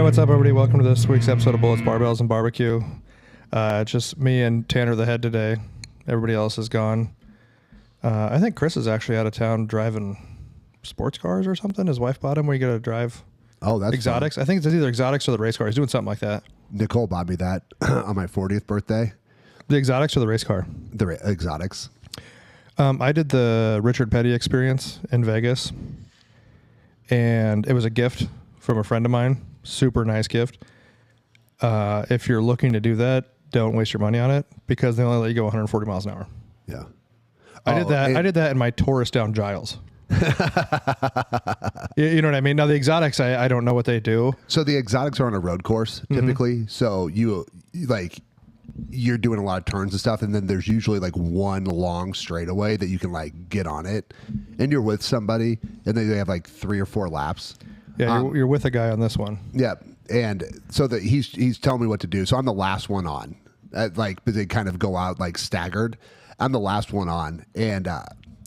right, what's up, everybody? Welcome to this week's episode of Bullets, Barbells, and Barbecue. Just me and Tanner the head today. Everybody else is gone. I think Chris is actually out of town driving sports cars or something. His wife bought him where you got to drive that's exotics. fun. I think it's either exotics or the race car. He's doing something like that. Nicole bought me that on my 40th birthday. The exotics or the race car? The exotics. I did the Richard Petty experience in Vegas, and it was a gift from a friend of mine. Super nice gift. If you're looking to do that, don't waste your money on it because they only let you go 140 miles an hour. Yeah. I did that in my Taurus down Giles. You know what I mean? Now the exotics, I don't know what they do. So the exotics are on a road course typically. Mm-hmm. So you're doing a lot of turns and stuff, and then there's usually like one long straightaway that you can like get on it, and you're with somebody, and then they have like 3 or 4 laps. Yeah, you're with a guy on this one. Yeah, and so that he's telling me what to do. So I'm the last one on, but they kind of go out like staggered. I'm the last one on, and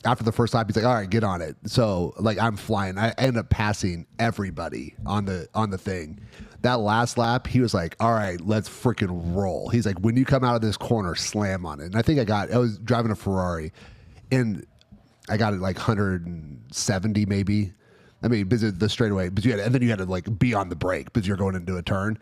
after the first lap, he's like, "All right, get on it." So like I'm flying. I end up passing everybody on the thing. That last lap, he was like, "All right, let's freaking roll." He's like, "When you come out of this corner, slam on it." And I think I was driving a Ferrari, and I got it like 170 maybe. I mean, because the straightaway, and then you had to like be on the brake because you're going into a turn.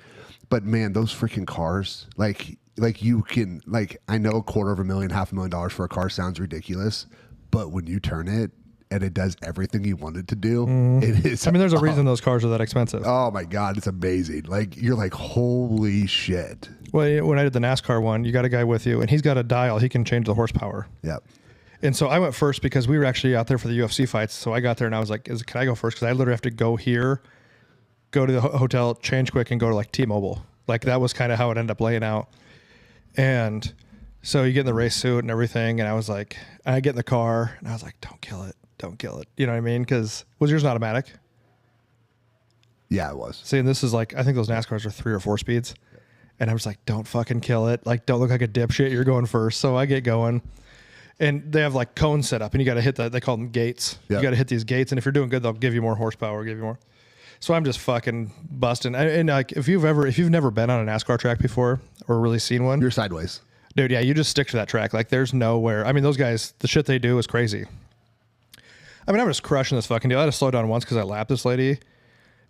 But man, those freaking cars, like you can, like, I know $250,000 for a car sounds ridiculous, but when you turn it and it does everything you want it to do, it is. I mean, there's a reason those cars are that expensive. Oh my God, it's amazing. Like, you're like, holy shit. Well, when I did the NASCAR one, you got a guy with you and he's got a dial. He can change the horsepower. Yep. And so I went first because we were actually out there for the UFC fights. So I got there and I was like, can I go first? Because I literally have to go here, go to the hotel, change quick, and go to like T-Mobile. Like that was kind of how it ended up laying out. And so you get in the race suit and everything. And I was like, I get in the car and I was like, don't kill it. Don't kill it. You know what I mean? Because was yours an automatic? Yeah, it was. See, and this is like, I think those NASCARs are 3 or 4 speeds. And I was like, don't fucking kill it. Like, don't look like a dipshit. You're going first. So I get going. And they have like cones set up and you got to hit they call them gates. Yep. You got to hit these gates. And if you're doing good, they'll give you more horsepower, give you more. So I'm just fucking busting. And like, if you've never been on a NASCAR track before or really seen one, you're sideways, dude. Yeah. You just stick to that track. Like there's nowhere. I mean, those guys, the shit they do is crazy. I mean, I'm just crushing this fucking deal. I had to slow down once because I lapped this lady.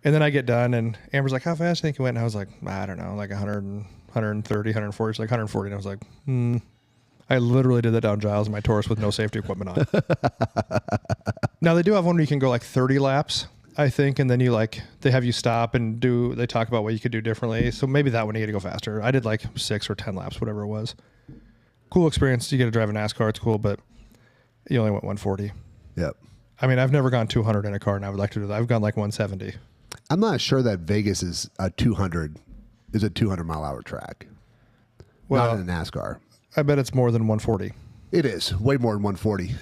And then I get done and Amber's like, how fast do you think you went? And I was like, I don't know, like 100, 130, 140. She's like 140. And I was like, I literally did that down Giles in my Taurus with no safety equipment on. Now they do have one where you can go like 30 laps, I think, and then they have you stop and they talk about what you could do differently. So maybe that one you get to go faster. I did like 6 or 10 laps, whatever it was. Cool experience. You get to drive a NASCAR. It's cool, but you only went 140. Yep. I mean, I've never gone 200 in a car, and I would like to do that. I've gone like 170. I'm not sure that Vegas is a 200 mile hour track. Well, not in a NASCAR. I bet it's more than 140. It is way more than 140.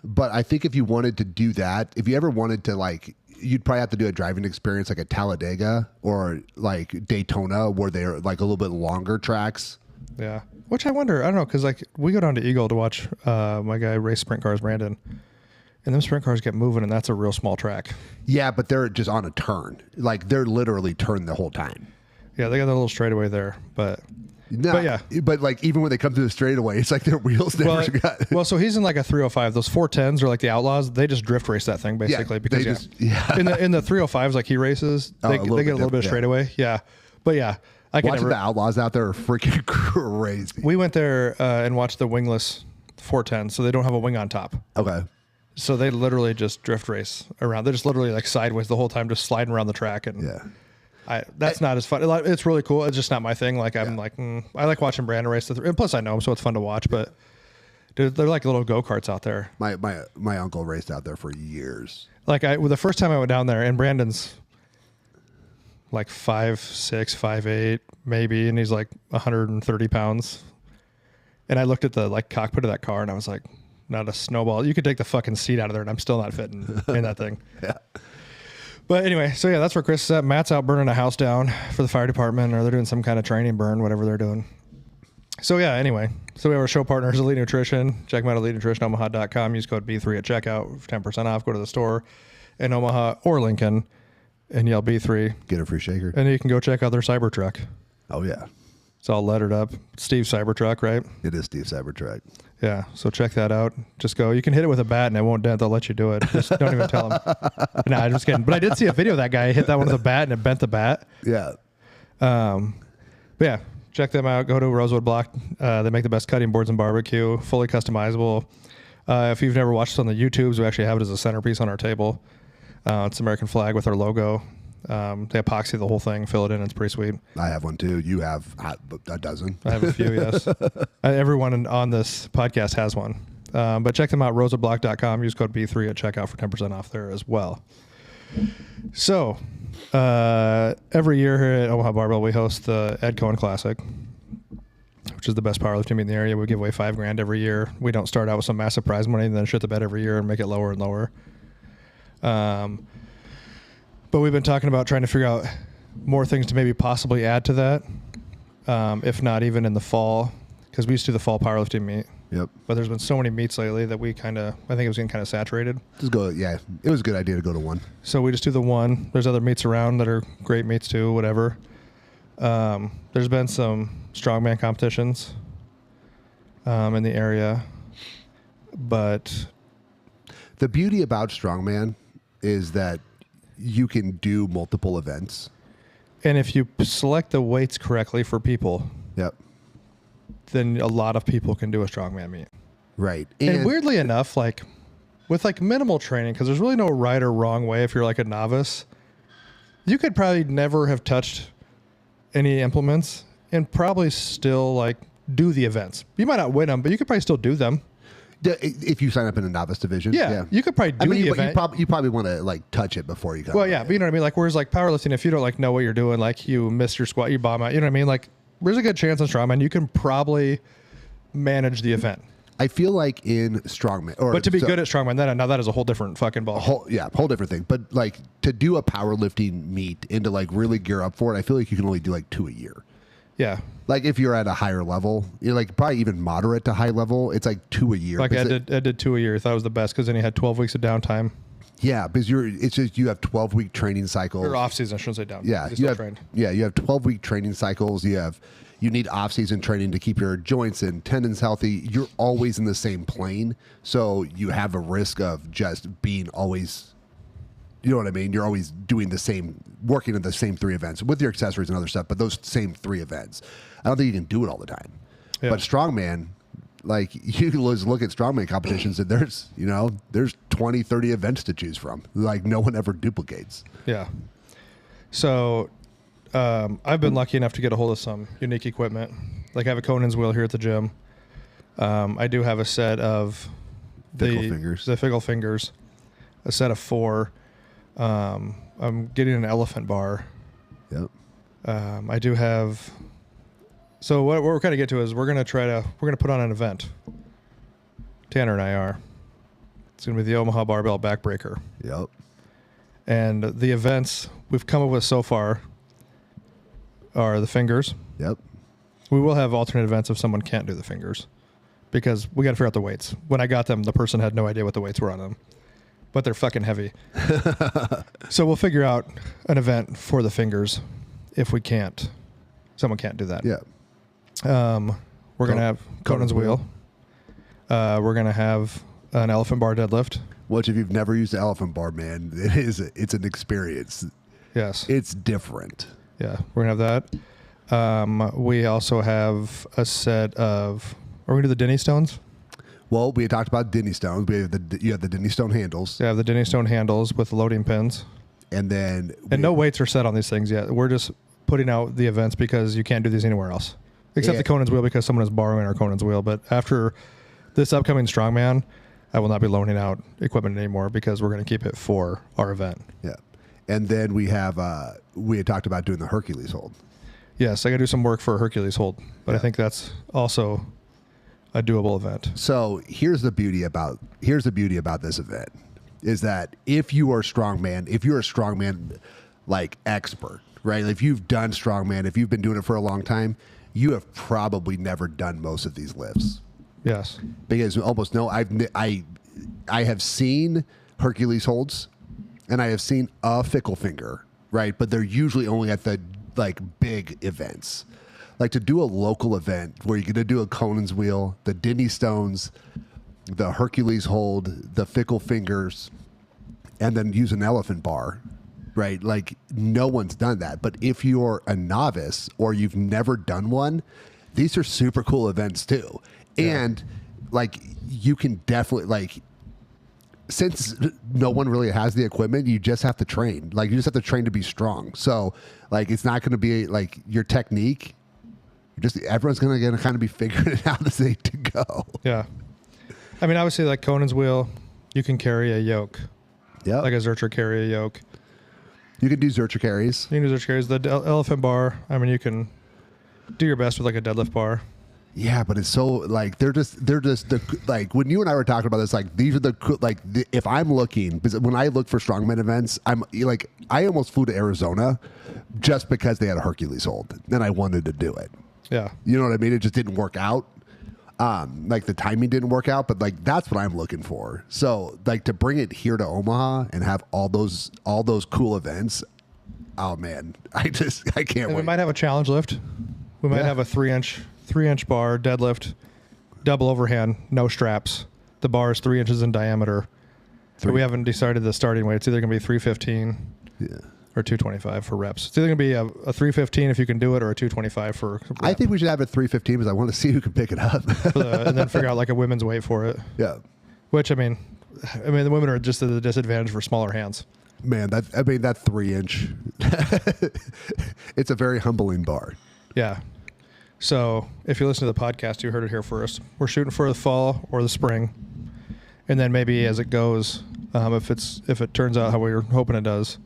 But I think if you wanted to do that, if you ever wanted to you'd probably have to do a driving experience like a Talladega or like Daytona where they're like a little bit longer tracks. Yeah. Which I wonder, I don't know, because like we go down to Eagle to watch my guy race sprint cars, Brandon. And them sprint cars get moving, and that's a real small track. Yeah, but they're just on a turn. Like they're literally turned the whole time. Yeah, they got that little straightaway there, but yeah. But like even when they come to the straightaway, it's like their wheels never got. Well, so he's in like a 305. Those 410s are like the Outlaws. They just drift race that thing basically because in the 305s like he races, they get a little bit of straightaway. Yeah, but yeah, watching the Outlaws out there are freaking crazy. We went there and watched the wingless 410s, so they don't have a wing on top. Okay. So they literally just drift race around. They're just literally like sideways the whole time, just sliding around the track. And that's not as fun. It's really cool. It's just not my thing. Like I'm I like watching Brandon race. And plus I know him, so it's fun to watch. But dude, they're like little go-karts out there. My uncle raced out there for years. Like the first time I went down there, and Brandon's like 5'6", 5'8", maybe, and he's like 130 pounds. And I looked at the like cockpit of that car, and I was like, not a snowball. You could take the fucking seat out of there and I'm still not fitting in that thing. Yeah. But anyway, so yeah, that's where Chris is at. Matt's out burning a house down for the fire department, or they're doing some kind of training burn, whatever they're doing. So yeah, anyway. So we have our show partners, Elite Nutrition. Check them out at EliteNutritionOmaha.com. Use code B3 at checkout for 10% off. Go to the store in Omaha or Lincoln. and yell B3. Get a free shaker. And you can go check out their Cybertruck. Oh, yeah. It's all lettered up. Steve Cybertruck, right? It is Steve Cybertruck. Yeah. So check that out. Just go. You can hit it with a bat and it won't dent. They'll let you do it. Just don't even tell them. Nah, I'm just kidding. But I did see a video of that guy hit that one with a bat and it bent the bat. Yeah. But yeah, check them out. Go to Rosewood Block. They make the best cutting boards and barbecue. Fully customizable. If you've never watched us on the YouTubes, we actually have it as a centerpiece on our table. It's American flag with our logo. They epoxy the whole thing, fill it in. It's pretty sweet. I have one too. You have a dozen. I have a few, yes. Everyone on this podcast has one. But check them out, rosewoodblock.com. Use code B3 at checkout for 10% off there as well. So, every year here at Omaha Barbell, we host the Ed Cohen Classic, which is the best powerlifting meet in the area. We give away $5,000 every year. We don't start out with some massive prize money and then shit the bed every year and make it lower and lower. But we've been talking about trying to figure out more things to maybe possibly add to that, if not even in the fall, because we used to do the fall powerlifting meet. Yep. But there's been so many meets lately that I think it was getting kind of saturated. Just go. Yeah, it was a good idea to go to one. So we just do the one. There's other meets around that are great meets too, whatever. There's been some strongman competitions in the area, but the beauty about strongman is that you can do multiple events. And if you select the weights correctly for people, yep, then a lot of people can do a strongman meet. Right. And weirdly enough, like with like minimal training, because there's really no right or wrong way if you're like a novice, you could probably never have touched any implements and probably still like do the events. You might not win them, but you could probably still do them. If you sign up in a novice division, yeah. You could probably do the event. You probably want to like touch it before you come. Well, yeah, but you know what I mean. Like, whereas like powerlifting, if you don't like know what you're doing, like you miss your squat, you bomb out. You know what I mean? Like, there's a good chance in strongman you can probably manage the event. I feel like in strongman, but to be good at strongman, now that is a whole different fucking ball. Whole different thing. But like to do a powerlifting meet and to like really gear up for it, I feel like you can only do like 2 a year. Yeah. Like if you're at a higher level, you're like probably even moderate to high level, it's like 2 a year. Like I did 2 a year. I thought it was the best because then you had 12 weeks of downtime. Yeah, because you have 12-week training cycles. Or off season, I shouldn't say down. Yeah, you have 12-week training cycles. You need off season training to keep your joints and tendons healthy. You're always in the same plane, so you have a risk of just being always. You know what I mean? You're always working in the same 3 events with your accessories and other stuff, but those same 3 events. I don't think you can do it all the time. Yeah. But strongman, like you look at strongman competitions and there's 20, 30 events to choose from. Like no one ever duplicates. Yeah. So I've been lucky enough to get a hold of some unique equipment. Like I have a Conan's wheel here at the gym. I do have a set of the Fickle Fingers, a set of 4. I'm getting an elephant bar. Yep. I do have. So what we're going to get to is we're going to put on an event. Tanner and I are. It's going to be the Omaha Barbell Backbreaker. Yep. And the events we've come up with so far are the fingers. Yep. We will have alternate events if someone can't do the fingers because we got to figure out the weights. When I got them, the person had no idea what the weights were on them. But they're fucking heavy. So we'll figure out an event for the fingers if someone can't do that. Yeah. We're going to have Conan's wheel. We're going to have an elephant bar deadlift. Which if you've never used the elephant bar, man, it's an experience. Yes. It's different. Yeah. We're going to have that. We also have a set of, are we going to do the Denny stones? Well, we had talked about Denny stones. You have the Denny stone handles. Yeah, the Denny stone handles with loading pins. And then... no weights are set on these things yet. We're just putting out the events because you can't do these anywhere else. Except the Conan's wheel because someone is borrowing our Conan's wheel. But after this upcoming Strongman, I will not be loaning out equipment anymore because we're going to keep it for our event. Yeah. And then we had talked about doing the Hercules hold. Yes, I got to do some work for a Hercules hold. But I think that's also a doable event. So here's the beauty about this event is that if you're a strongman like expert, right? If you've done strongman, if you've been doing it for a long time, you have probably never done most of these lifts. Yes. Because almost I have seen Hercules holds and I have seen a Fickle Finger right? But they're usually only at the like big events. Like to do a local event where you're going to do a Conan's wheel, the Dinny Stones, the Hercules hold, the Fickle Fingers, and then use an elephant bar, right? Like no one's done that. But if you're a novice or you've never done one, these are super cool events too. Yeah. And like you can definitely like, since no one really has the equipment, you just have to train. Like you just have to train to be strong. So like it's not going to be like your technique. Everyone's going to kind of be figuring it out as they to go. Yeah. I mean, obviously, like Conan's wheel, you can carry a yoke. Yeah. Like a Zercher carry a yoke. You can do Zercher carries. You can do Zercher carries. The elephant bar, I mean, you can do your best with like a deadlift bar. Yeah, but it's so like they're just the like when you and I were talking about this, like these are if I'm looking, because when I look for strongman events, I'm like I almost flew to Arizona just because they had a Hercules hold and I wanted to do it. Yeah. You know what I mean? It just didn't work out. Like the timing didn't work out, but like that's what I'm looking for. So like to bring it here to Omaha and have all those cool events. Oh man, I can't wait. We might have a challenge lift. We might have a 3-inch bar deadlift, double overhand, no straps. The bar is 3 inches in diameter. So we haven't decided the starting weight. It's either going to be 315. Or 225 for reps. It's either going to be a 315 if you can do it, or a 225 for reps. I think we should have a 315 because I want to see who can pick it up. And then figure out like a women's weight for it. Yeah. Which, I mean, the women are just at the disadvantage for smaller that 3-inch, it's a very humbling bar. Yeah. So if you listen to the podcast, you heard it here first. We're shooting for the fall or the spring. And then maybe as it goes, if it turns out how we were hoping it does,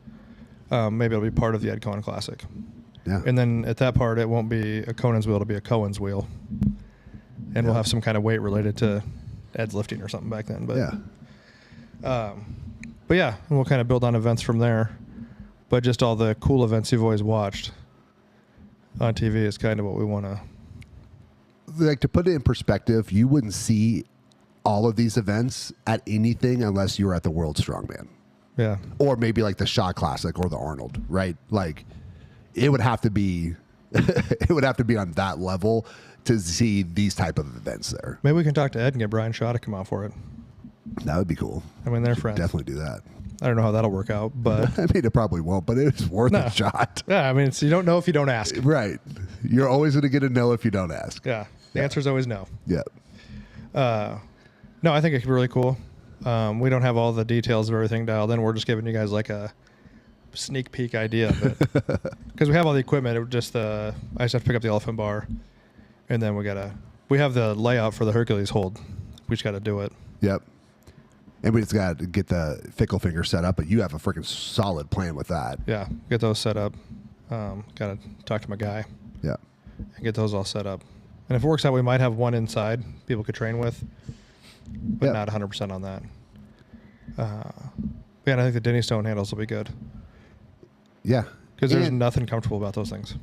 maybe it'll be part of the Ed Cohen Classic. Yeah. And then at that part, it won't be a Conan's wheel, it'll be a Cohen's wheel. And we'll have some kind of weight related to Ed's lifting or something back then. But yeah, and we'll kind of build on events from there. But just all the cool events you've always watched on TV is kind of what we want to. Like to put it in perspective, you wouldn't see all of these events at anything unless you were at the World Strongman. Yeah. Or maybe like the Shaw Classic or the Arnold, right? Like it would have to be on that level to see these type of events there. Maybe we can talk to Ed and get Brian Shaw to come out for it. That would be cool. I mean, they're friends. Definitely do that. I don't know how that'll work out, but I mean, it probably won't, but it's worth a shot. Yeah, I mean, you don't know if you don't ask. Right. You're always going to get a no if you don't ask. Yeah. The answer is always no. Yeah. No, I think it could be really cool. We don't have all the details of everything dialed in. We're just giving you guys like a sneak peek idea of it. Because we have all the equipment. I just have to pick up the elephant bar. And then we have the layout for the Hercules hold. We just got to do it. Yep. And we just got to get the Fickle Finger set up, but you have a freaking solid plan with that. Yeah. Get those set up. Got to talk to my guy. Yeah. And get those all set up. And if it works out, we might have one inside people could train with. But not 100% on that. And I think the Denny Stone handles will be good. Yeah. Because there's nothing comfortable about those things.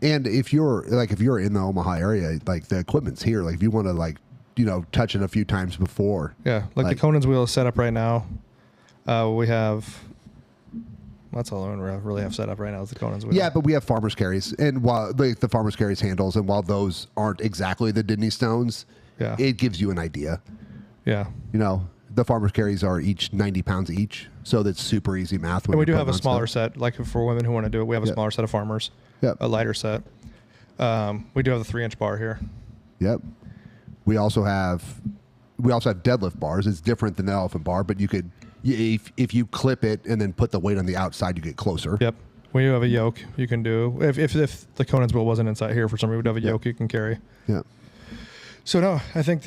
And if you're in the Omaha area, like the equipment's here. Like if you want to touch it a few times before. Yeah. Like the Conan's wheel is set up right now. We have... That's all I really have set up right now is the Conan's wheel. Yeah, but we have farmer's carries. And while the farmer's carries handles, and while those aren't exactly the Denny Stones, it gives you an idea. Yeah. The farmer's carries are each 90 pounds each, so that's super easy math. And we do have a smaller set, like for women who want to do it. We have a smaller set of farmers, a lighter set. We do have the 3-inch bar here. Yep. We also have deadlift bars. It's different than the elephant bar, but you could, if you clip it and then put the weight on the outside, you get closer. Yep. We do have a yoke you can do. If the Conan's wheel wasn't inside here for some reason, we'd have a yoke you can carry. Yeah. So no, I think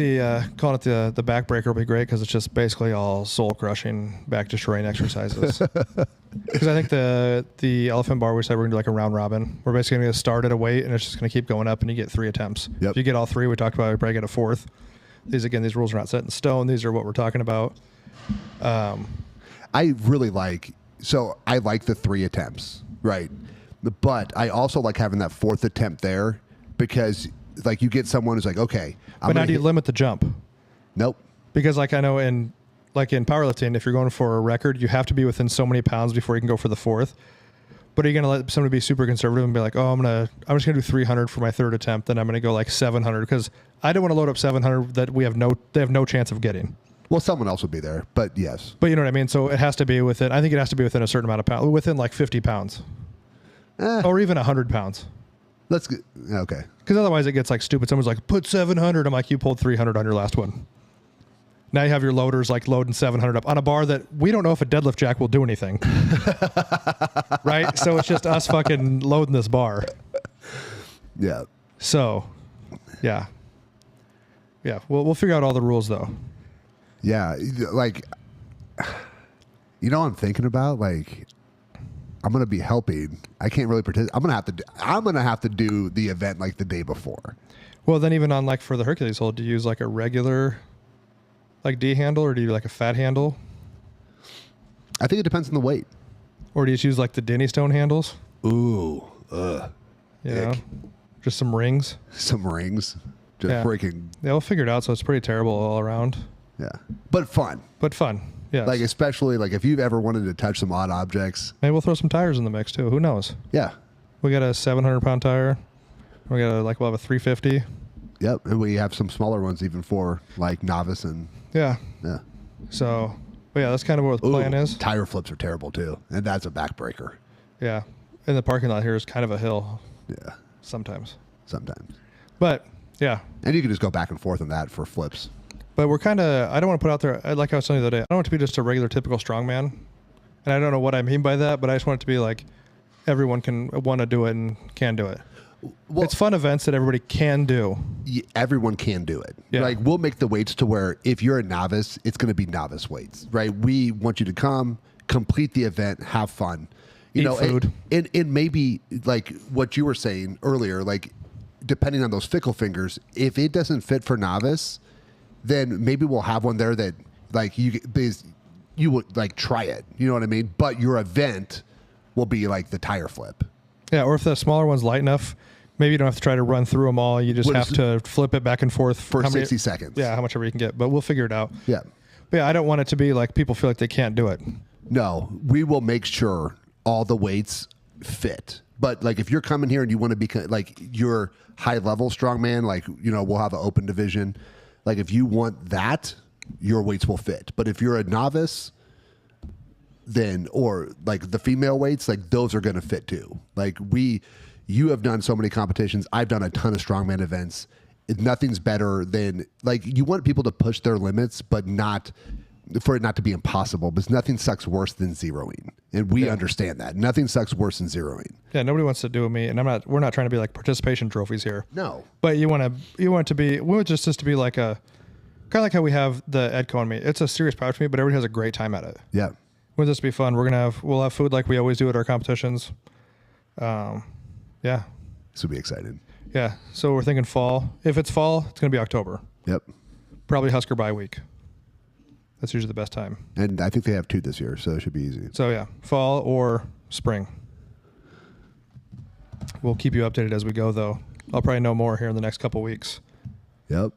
calling it the backbreaker will be great because it's just basically all soul crushing, back destroying exercises. Because I think the elephant bar we said we're gonna do like a round robin. We're basically gonna start at a weight and it's just gonna keep going up and you get 3 attempts. Yep. If you get all 3, we talked about, we probably get a 4th. These rules are not set in stone. These are what we're talking about. I really like the 3 attempts, right? But I also like having that 4th attempt there because like you get someone who's like, okay. But now do you limit the jump? Nope. Because like I know in powerlifting, if you're going for a record, you have to be within so many pounds before you can go for the 4th. But are you going to let somebody be super conservative and be like, oh, I'm just going to do 300 for my third attempt, then I'm going to go like 700 because I don't want to load up 700 that they have no chance of getting. Well, someone else would be there, but yes. But you know what I mean? So it has to be within, I think it has to be within a certain amount of pounds, within like 50 pounds or even 100 pounds. Let's get, okay. Because otherwise it gets like stupid. Someone's like, put 700. I'm like, you pulled 300 on your last one. Now you have your loaders like loading 700 up on a bar that we don't know if a deadlift jack will do anything. Right? So it's just us fucking loading this bar. Yeah. So, yeah. Yeah. We'll figure out all the rules though. Yeah. Like, you know what I'm thinking about? Like, I'm going to be helping. I can't really participate. I'm going to have to do the event like the day before. Well, then even on like for the Hercules hold, do you use like a regular like D handle or do you do like a fat handle? I think it depends on the weight. Or do you just use like the Denny Stone handles? Ooh. You know? Just some rings. Some rings. Just freaking. Yeah, we'll figure it out. So it's pretty terrible all around. Yeah. But fun. But fun. Yeah. Like, especially like if you've ever wanted to touch some odd objects. Maybe we'll throw some tires in the mix too. Who knows? Yeah. We got a 700-pound tire. We'll have a 350. Yep. And we have some smaller ones even for like novice and. Yeah. Yeah. So, but yeah, that's kind of what the plan is. Tire flips are terrible too. And that's a backbreaker. Yeah. And the parking lot here is kind of a hill. Yeah. Sometimes. But yeah. And you can just go back and forth on that for flips. But we're kind of, I don't want to put out there, like I was telling you the other day, I don't want it to be just a regular typical strongman. And I don't know what I mean by that, but I just want it to be like everyone can want to do it and can do it. Well, it's fun events that everybody can do. Everyone can do it. Yeah. Like we'll make the weights to where if you're a novice, it's going to be novice weights, right? We want you to come, complete the event, have fun. Eat food. And maybe like what you were saying earlier, like depending on those fickle fingers, if it doesn't fit for novice, then maybe we'll have one there that like you would like try it. You know what I mean? But your event will be like the tire flip. Yeah, or if the smaller one's light enough, maybe you don't have to try to run through them all. You just have to flip it back and forth for 60 seconds. Yeah, how much ever you can get. But we'll figure it out. Yeah. But yeah, I don't want it to be like people feel like they can't do it. No, we will make sure all the weights fit. But like if you're coming here and you want to be like you're high level strongman, like, you know, we'll have an open division. Like if you want that, your weights will fit. But if you're a novice, then, or like the female weights, like those are going to fit too. Like you have done so many competitions. I've done a ton of strongman events. Nothing's better than like, you want people to push their limits, but not for it not to be impossible, because nothing sucks worse than zeroing. And we understand that. Nothing sucks worse than zeroing. Yeah. Nobody wants to do me. And we're not trying to be like participation trophies here. No. But you want it to be, we want just to be like kind of like how we have the Edco and me. It's a serious project for me, but everybody has a great time at it. Yeah. Would this be fun? We'll have food like we always do at our competitions. Yeah. This will be exciting. Yeah. So we're thinking fall. If it's fall, it's going to be October. Yep. Probably Husker bye week. That's usually the best time. And I think they have 2 this year, so it should be easy. So yeah, fall or spring. We'll keep you updated as we go, though. I'll probably know more here in the next couple weeks. Yep.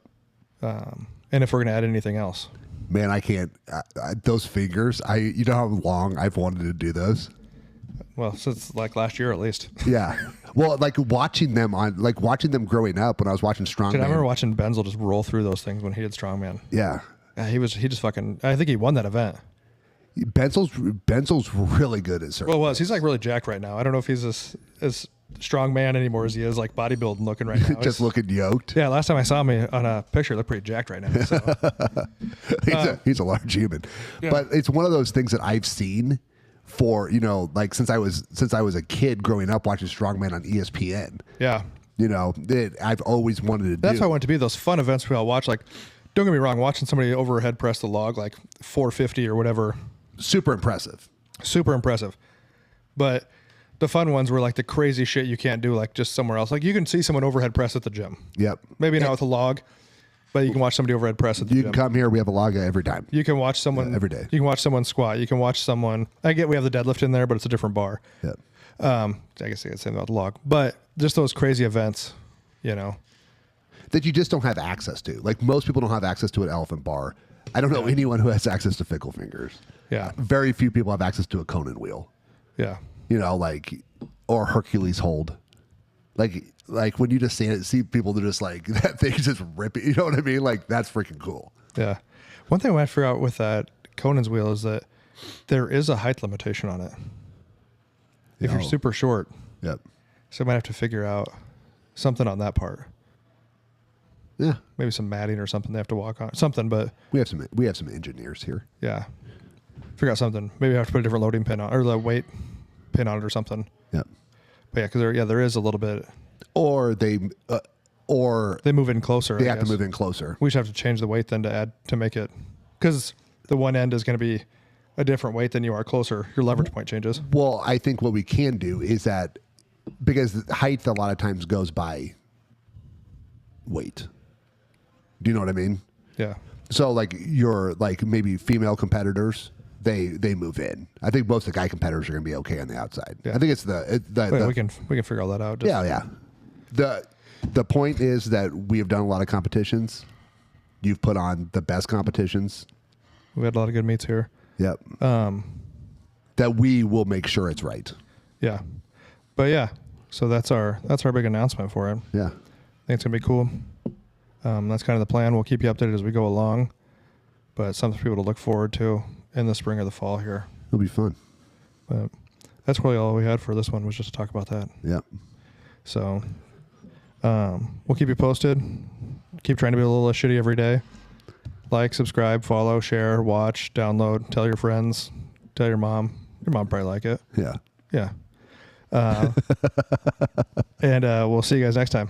And if we're going to add anything else. Man, I can't. Those fingers, you know how long I've wanted to do those? Well, since like last year at least. Yeah. Well, like watching them growing up when I was watching Strongman. Dude, I remember watching Benzel just roll through those things when he did Strongman. Yeah. He just fucking, I think he won that event. Benzel's really good at certain. Well, he's like really jacked right now. I don't know if he's as strong man anymore as he is like bodybuilding looking right now. Just looking yoked. Yeah, last time I saw him on a picture, he looked pretty jacked right now. So. He's a large human. Yeah. But it's one of those things that I've seen for, you know, like since I was a kid growing up watching Strongman on ESPN. Yeah. You know, I've always wanted to do. That's why I want to be those fun events we all watch. Like, don't get me wrong, watching somebody overhead press the log like 450 or whatever. Super impressive. But the fun ones were like the crazy shit you can't do like just somewhere else. Like you can see someone overhead press at the gym. Yep. Maybe not with a log, but you can watch somebody overhead press at the gym. You can come here. We have a log every time. You can watch someone every day. You can watch someone squat. You can watch someone. I get we have the deadlift in there, but it's a different bar. Yep. I guess I could say about the log, but just those crazy events, you know, that you just don't have access to. Like most people don't have access to an elephant bar. I don't know anyone who has access to fickle fingers. Yeah. Very few people have access to a Conan wheel. Yeah. like, or Hercules hold. Like when you just see people that just like, that thing just rip it, you know what I mean? Like, that's freaking cool. Yeah. One thing I figure out with that Conan's wheel is that there is a height limitation on it. If you're super short. Yep. So I might have to figure out something on that part. Yeah. Maybe some matting or something they have to walk on. Something, but We have some engineers here. yeah. Figure out something. Maybe I have to put a different loading pin on, or the weight pin on it or something. Yep. But yeah, because there is a little bit. Or they move in closer. They have to move in closer. We should have to change the weight then to make it, because the one end is going to be a different weight than you are closer. Your leverage point changes. Well, I think what we can do is that, because height a lot of times goes by weight. Do you know what I mean? Yeah. So like your maybe female competitors, they move in. I think most of the guy competitors are going to be okay on the outside. Yeah. I think it's We can figure all that out. yeah. The point is that we have done a lot of competitions. You've put on the best competitions. We had a lot of good meets here. Yep. That we will make sure it's right. Yeah. But yeah, so that's our big announcement for it. Yeah. I think it's gonna be cool. That's kind of the plan. We'll keep you updated as we go along, but something for people to look forward to in the spring or the fall here. It'll be fun. But that's really all we had for this one, was just to talk about that. Yep. So we'll keep you posted. Keep trying to be a little less shitty every day. Like, subscribe, follow, share, watch, download, tell your friends, tell your mom. Your mom probably like it. Yeah. Yeah. And we'll see you guys next time.